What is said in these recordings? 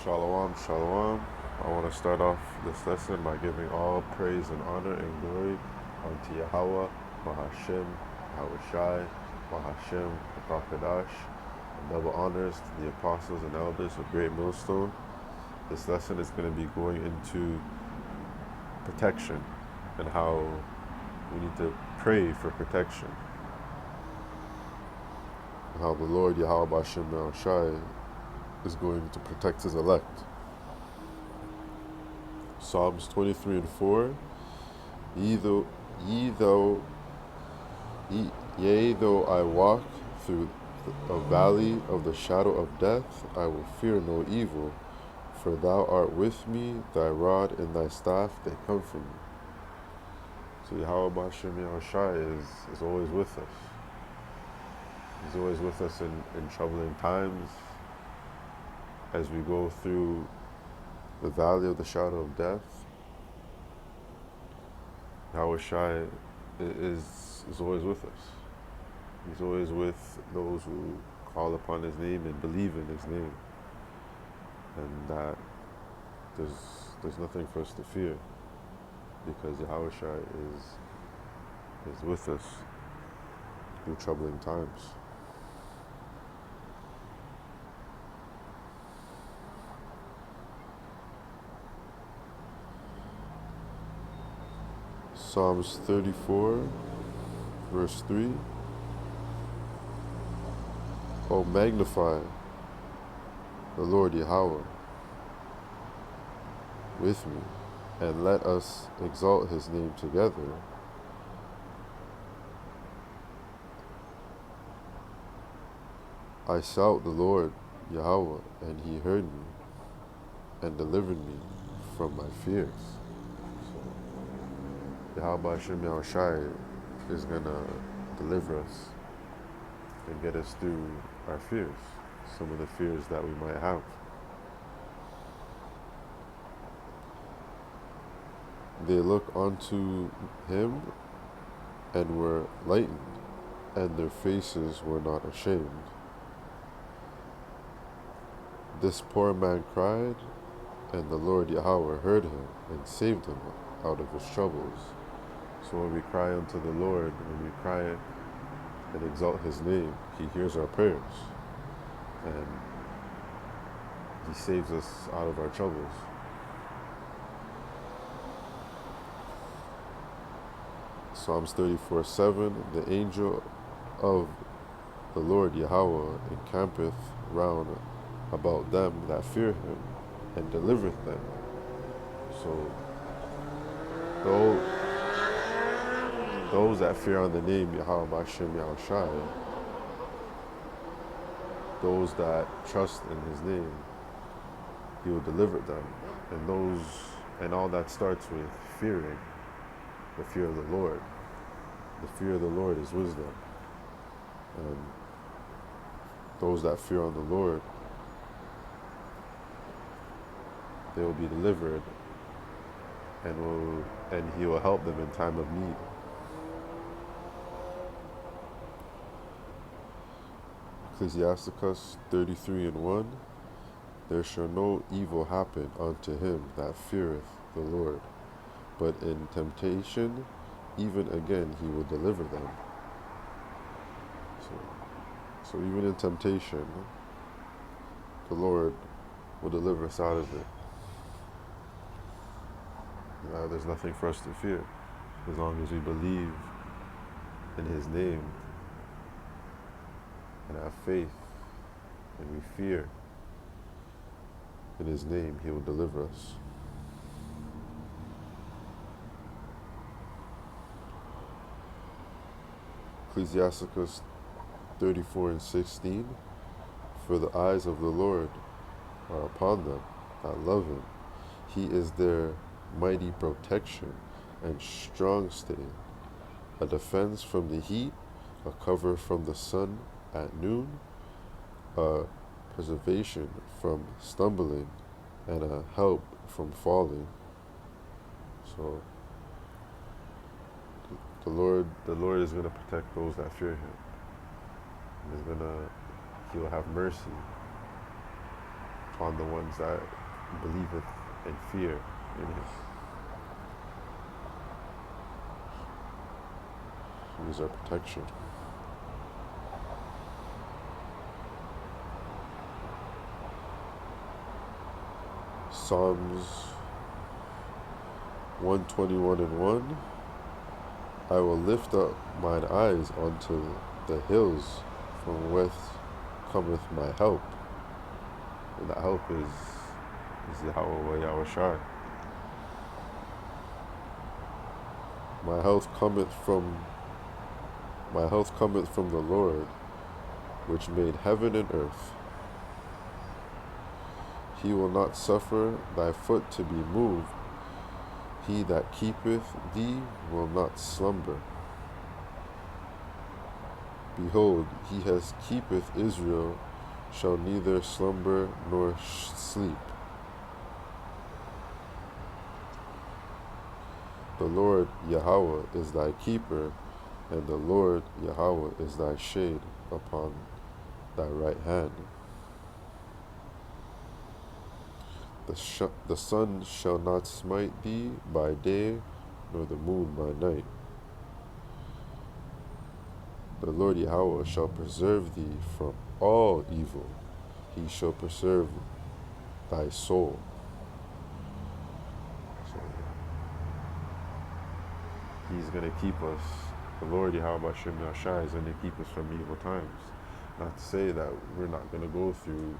Shalom, shalom. I want to start off this lesson by giving all praise and honor and glory unto Yahweh, Mahashem, Yahushai, Mahashem, the Prophet Ash, and double honors to the apostles and elders of Great Millstone. This lesson is going to be going into protection and how we need to pray for protection. And how the Lord Yahweh Bashem Yahushai is going to protect his elect. Psalms 23:4. Yea, though I walk through a valley of the shadow of death, I will fear no evil, for thou art with me, thy rod and thy staff, they comfort me. So Yahweh Bashem Yahushai is always with us. He's always with us in troubling times. As we go through the valley of the shadow of death, Yahushai is always with us. He's always with those who call upon his name and believe in his name. And that there's nothing for us to fear, because Yahushai is with us through troubling times. Psalms 34, verse 3. O magnify the Lord Yahweh with me, and let us exalt his name together. I sought the Lord Yahweh, and he heard me, and delivered me from my fears. Yahweh Hashem Yahushai is going to deliver us and get us through our fears, some of the fears that we might have. They look unto him and were lightened, and their faces were not ashamed. This poor man cried, and the Lord Yahweh heard him and saved him out of his troubles. So when we cry unto the Lord, when we cry and exalt his name, he hears our prayers, and he saves us out of our troubles. Psalms 34:7. The angel of the Lord Yahweh encampeth round about them that fear him, and delivereth them. So those that fear on the name Yahweh Bashem Yahushai, those that trust in his name, he will deliver them. And all that starts with fearing, the fear of the Lord. The fear of the Lord is wisdom. And those that fear on the Lord, they will be delivered, and he will help them in time of need. Ecclesiasticus 33:1. There shall no evil happen unto him that feareth the Lord, but in temptation even again he will deliver them. So even in temptation, the Lord will deliver us out of it. There's nothing for us to fear, as long as we believe in his name and have faith, and we fear in his name, he will deliver us. Ecclesiasticus 34:16. For the eyes of the Lord are upon them that love him. He is their mighty protection and strong stay, a defense from the heat, a cover from the sun at noon, a preservation from stumbling, and a help from falling. So the Lord is going to protect those that fear him. He will have mercy upon the ones that believeth and fear in him. He is our protection. Psalms 121:1. I will lift up mine eyes unto the hills, from whence cometh my help. And that help is Yahweh Shai. My health cometh from the Lord, which made heaven and earth. He will not suffer thy foot to be moved. He that keepeth thee will not slumber. Behold, he that keepeth Israel shall neither slumber nor sleep. The Lord Yahweh is thy keeper, and the Lord Yahweh is thy shade upon thy right hand. The sun shall not smite thee by day, nor the moon by night. The Lord Yahweh shall preserve thee from all evil. He shall preserve thy soul. So he's going to keep us. The Lord Yahweh Shem Yashai is going to keep us from evil times. Not to say that we're not going to go through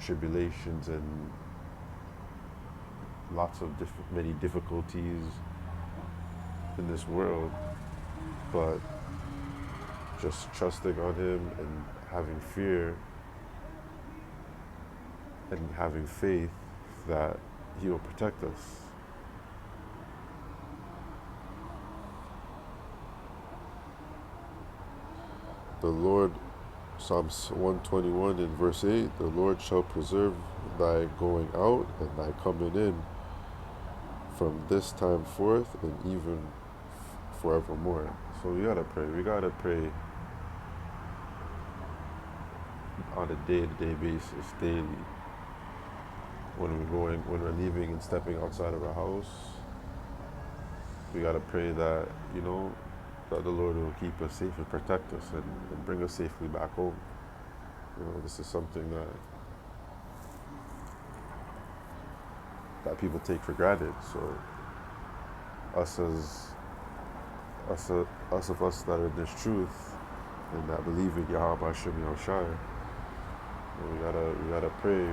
tribulations and lots of many difficulties in this world, but just trusting on him and having fear and having faith that he will protect us. The Lord, Psalms 121 in verse 8, the Lord shall preserve thy going out and thy coming in from this time forth and even forevermore. So we gotta pray. We gotta pray on a day-to-day basis, daily. When we're leaving and stepping outside of our house, we gotta pray that, that the Lord will keep us safe and protect us and bring us safely back home. This is something that people take for granted. So us that are in this truth and that believe in Yahweh Hashem Yahushai, we gotta pray,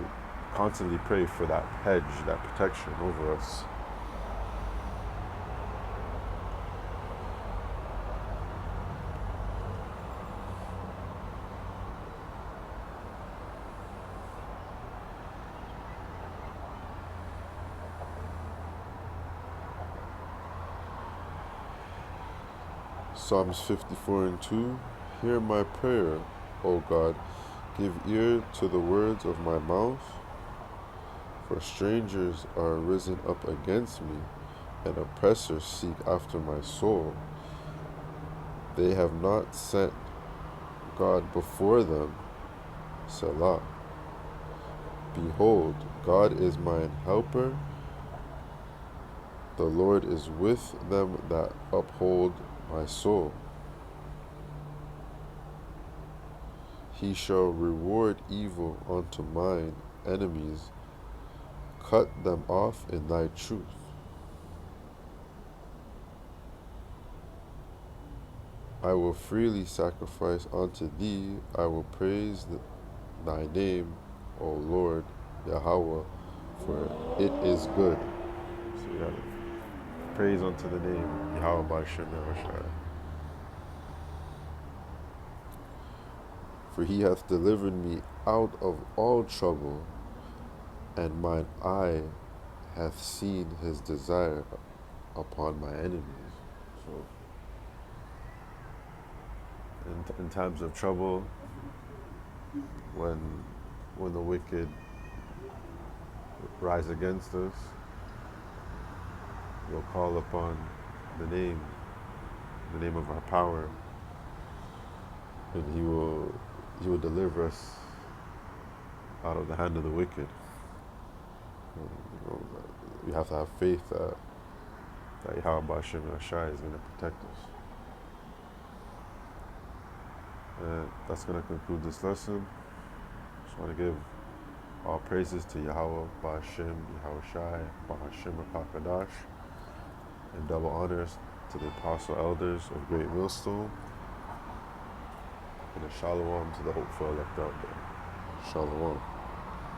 constantly pray for that hedge, that protection over us. Psalms 54:2. Hear my prayer, O God. Give ear to the words of my mouth. For strangers are risen up against me, and oppressors seek after my soul. They have not sent God before them. Selah. Behold, God is mine helper. The Lord is with them that uphold my soul. He shall reward evil unto mine enemies, cut them off in thy truth. I will freely sacrifice unto thee, I will praise thy name, O Lord Yahweh, for it is good. So we gotta praise unto the name Yahweh B'Shem Yahushua. For he hath delivered me out of all trouble, and mine eye hath seen his desire upon my enemies. So, in times of trouble, when the wicked rise against us, we'll call upon the name of our power, and he will deliver us out of the hand of the wicked. We have to have faith that Yahweh Hashem Yashai is going to protect us. And that's going to conclude this lesson. Just want to give all praises to Yahweh Ba'Hashem, Yahweh Shai, Ba'Hashem HaKadash, and double honors to the apostle elders of Great Millstone, and a shalom to the hopeful elect out there. Shalom.